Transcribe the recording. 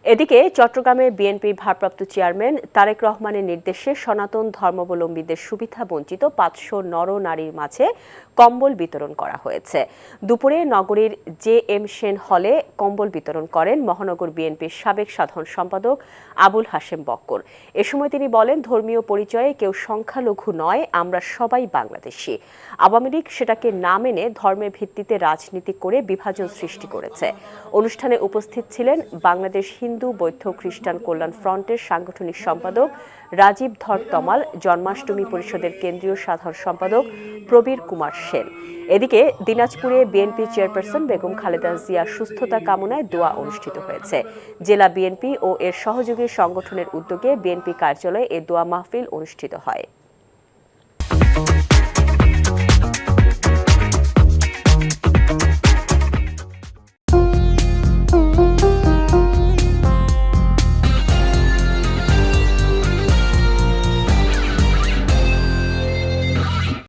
এদিকে চট্টগ্রামে বিএনপির ভারপ্রাপ্ত চেয়ারম্যান তারেক রহমানের নির্দেশে সনাতন ধর্মাবলম্বীদের সুবিধা বঞ্চিত ৫০০ নর-নারীর মাঝে কম্বল বিতরণ করা হয়েছে। দুপুরে নগরীর জে.এম. সেন হলে কম্বল বিতরণ করেন মহানগর বিএনপির সাবেক সাধারণ সম্পাদক আবুল হাশেম বক্কর। এ সময় তিনি বলেন, ধর্মীয় পরিচয়ে কেউ সংখ্যালঘু নয়, আমরা সবাই বাংলাদেশি। আওয়ামী লীগ সেটাকে না মেনে ধর্মের ভিত্তিতে রাজনীতি করে বিভাজন সৃষ্টি করেছে। অনুষ্ঠানে উপস্থিত ছিলেন বাংলাদেশ হিন্দু বৌদ্ধ খ্রিস্টান কল্যাণ ফ্রন্টের সাংগঠনিক সম্পাদক রাজীব ধর তমাল, জন্মাষ্টমী পরিষদের কেন্দ্রীয় সাধারণ সম্পাদক প্রবীর কুমার সেন। এদিকে দিনাজপুরে বিএনপি চেয়ারপারসন বেগম খালেদা জিয়ার সুস্থতা কামনায় দোয়া অনুষ্ঠিত হয়েছে। জেলা বিএনপি ও এর সহযোগী সংগঠনের উদ্যোগে বিএনপি কার্যালয়ে এ দোয়া মাহফিল অনুষ্ঠিত হয়।